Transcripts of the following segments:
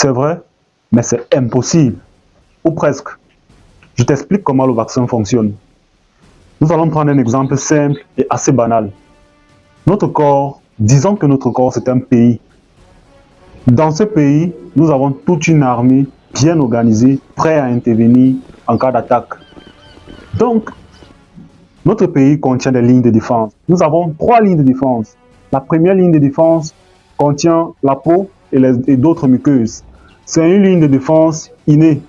C'est vrai, mais c'est impossible, ou presque. Je t'explique comment le vaccin fonctionne. Nous allons prendre un exemple simple et assez banal. Notre corps, disons que notre corps c'est un pays. Dans ce pays, nous avons toute une armée bien organisée, prête à intervenir en cas d'attaque. Donc, notre pays contient des lignes de défense. Nous avons 3 lignes de défense. La première ligne de défense contient la peau et d'autres muqueuses. C'est une ligne de défense innée.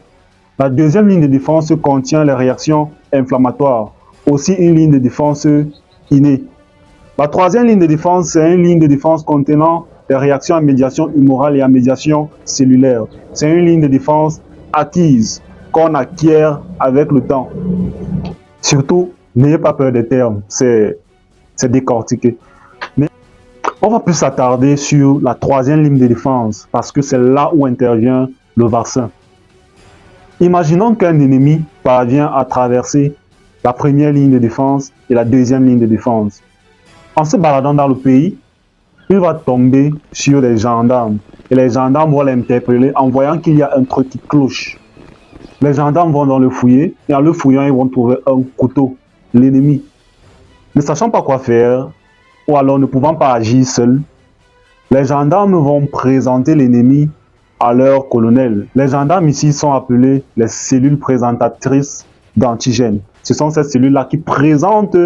La deuxième ligne de défense contient les réactions inflammatoires. Aussi une ligne de défense innée. La troisième ligne de défense, c'est une ligne de défense contenant les réactions à médiation humorale et à médiation cellulaire. C'est une ligne de défense acquise, qu'on acquiert avec le temps. Surtout, n'ayez pas peur des termes, c'est décortiqué. Mais on va plus s'attarder sur la troisième ligne de défense, parce que c'est là où intervient le vaccin. Imaginons qu'un ennemi parvient à traverser la première ligne de défense et la deuxième ligne de défense. En se baladant dans le pays, il va tomber sur des gendarmes. Et les gendarmes vont l'interpeller en voyant qu'il y a un truc qui cloche. Les gendarmes vont dans le fouiller, et en le fouillant, ils vont trouver un couteau, l'ennemi. Ne sachant pas quoi faire, ou alors ne pouvant pas agir seuls, les gendarmes vont présenter l'ennemi à leur colonel. Les gendarmes ici sont appelés les cellules présentatrices d'antigènes. Ce sont ces cellules-là qui présentent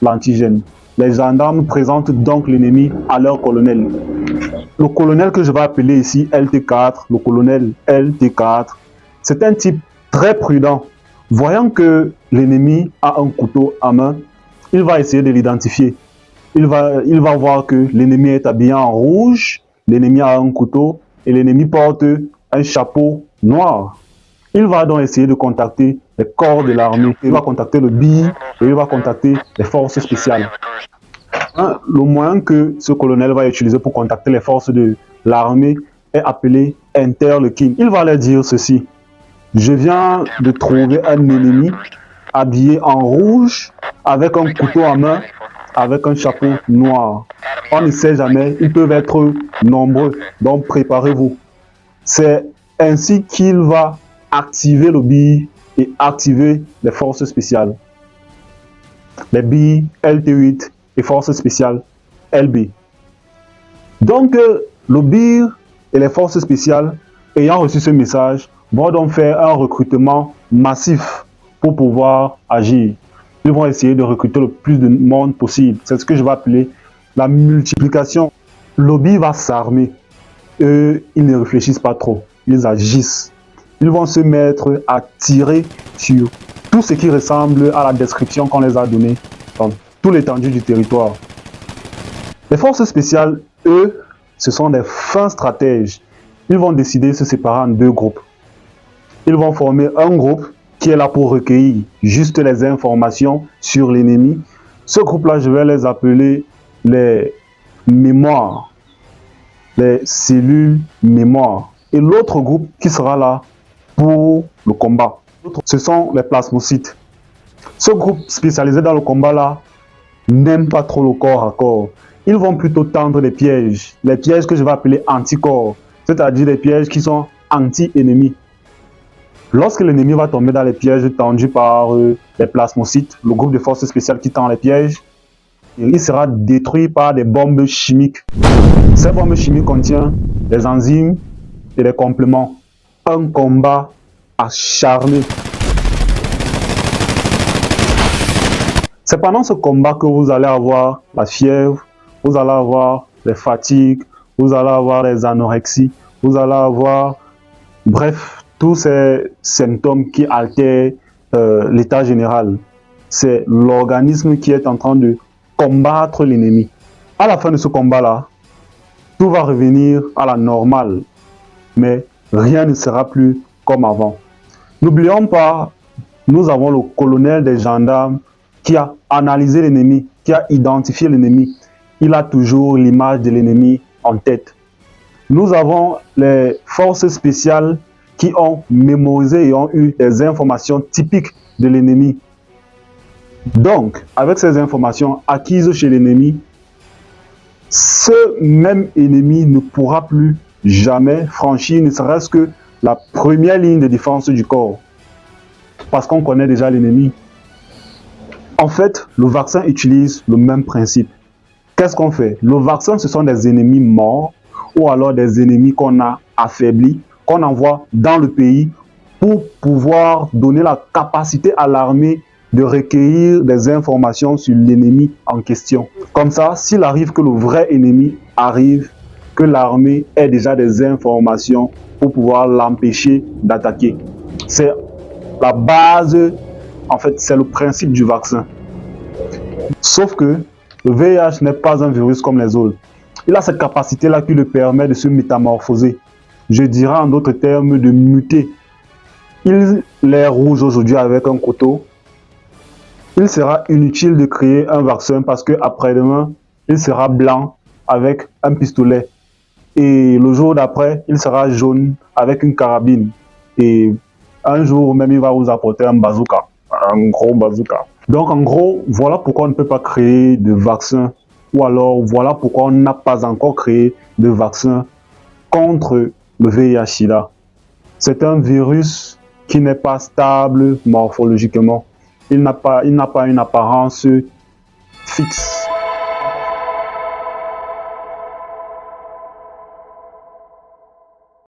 l'antigène. Les gendarmes présentent donc l'ennemi à leur colonel. Le colonel que je vais appeler ici LT4, le colonel LT4, c'est un type très prudent. Voyant que l'ennemi a un couteau à main, il va essayer de l'identifier. Il va voir que l'ennemi est habillé en rouge, l'ennemi a un couteau et l'ennemi porte un chapeau noir. Il va donc essayer de contacter les corps de l'armée. Il va contacter le BI et il va contacter les forces spéciales. Le moyen que ce colonel va utiliser pour contacter les forces de l'armée est appelé interleukin. Il va leur dire ceci: je viens de trouver un ennemi habillé en rouge, avec un couteau à main, avec un chapeau noir. On ne sait jamais, ils peuvent être nombreux, donc préparez-vous. C'est ainsi qu'il va activer le BI et activer les forces spéciales. Les BI, LT8 et forces spéciales LB. Donc, le BIR et les forces spéciales, ayant reçu ce message, vont donc faire un recrutement massif pour pouvoir agir. Ils vont essayer de recruter le plus de monde possible. C'est ce que je vais appeler la multiplication. Le BIR va s'armer. Eux, ils ne réfléchissent pas trop. Ils agissent. Ils vont se mettre à tirer sur tout ce qui ressemble à la description qu'on les a donnée dans tout l'étendue du territoire. Les forces spéciales, eux, ce sont des fins stratèges. Ils vont décider de se séparer en 2 groupes. Ils vont former un groupe qui est là pour recueillir juste les informations sur l'ennemi. Ce groupe-là, je vais les appeler les mémoires, les cellules mémoire. Et l'autre groupe qui sera là pour le combat, ce sont les plasmocytes. Ce groupe spécialisé dans le combat-là n'aime pas trop le corps à corps. Ils vont plutôt tendre les pièges que je vais appeler anticorps, c'est-à-dire les pièges qui sont anti-ennemis. Lorsque l'ennemi va tomber dans les pièges tendus par les plasmocytes, le groupe de forces spéciales qui tend les pièges, il sera détruit par des bombes chimiques. Ces bombes chimiques contiennent des enzymes et des compléments. Un combat acharné. C'est pendant ce combat que vous allez avoir la fièvre, vous allez avoir les fatigues, vous allez avoir les anorexies, vous allez avoir, bref, tous ces symptômes qui altèrent l'état général. C'est l'organisme qui est en train de combattre l'ennemi. À la fin de ce combat-là, tout va revenir à la normale, mais rien ne sera plus comme avant. N'oublions pas, nous avons le colonel des gendarmes qui a analysé l'ennemi, qui a identifié l'ennemi. Il a toujours l'image de l'ennemi en tête. Nous avons les forces spéciales qui ont mémorisé et ont eu des informations typiques de l'ennemi. Donc, avec ces informations acquises chez l'ennemi, ce même ennemi ne pourra plus jamais franchir ne serait-ce que la première ligne de défense du corps, parce qu'on connaît déjà l'ennemi. En fait, le vaccin utilise le même principe. Qu'est-ce qu'on fait? Le vaccin, ce sont des ennemis morts ou alors des ennemis qu'on a affaiblis, qu'on envoie dans le pays pour pouvoir donner la capacité à l'armée de recueillir des informations sur l'ennemi en question. Comme ça, s'il arrive que le vrai ennemi arrive, que l'armée ait déjà des informations pour pouvoir l'empêcher d'attaquer. C'est la base, en fait, c'est le principe du vaccin. Sauf que le VIH n'est pas un virus comme les autres. Il a cette capacité-là qui lui permet de se métamorphoser. Je dirais en d'autres termes de muter. Il est rouge aujourd'hui avec un couteau. Il sera inutile de créer un vaccin parce qu'après-demain, il sera blanc avec un pistolet. Et le jour d'après, il sera jaune avec une carabine. Et un jour même, il va vous apporter un bazooka, un gros bazooka. Donc en gros, voilà pourquoi on ne peut pas créer de vaccin. Ou alors, voilà pourquoi on n'a pas encore créé de vaccin contre le VIH-Sida. C'est un virus qui n'est pas stable morphologiquement. Il n'a pas une apparence fixe.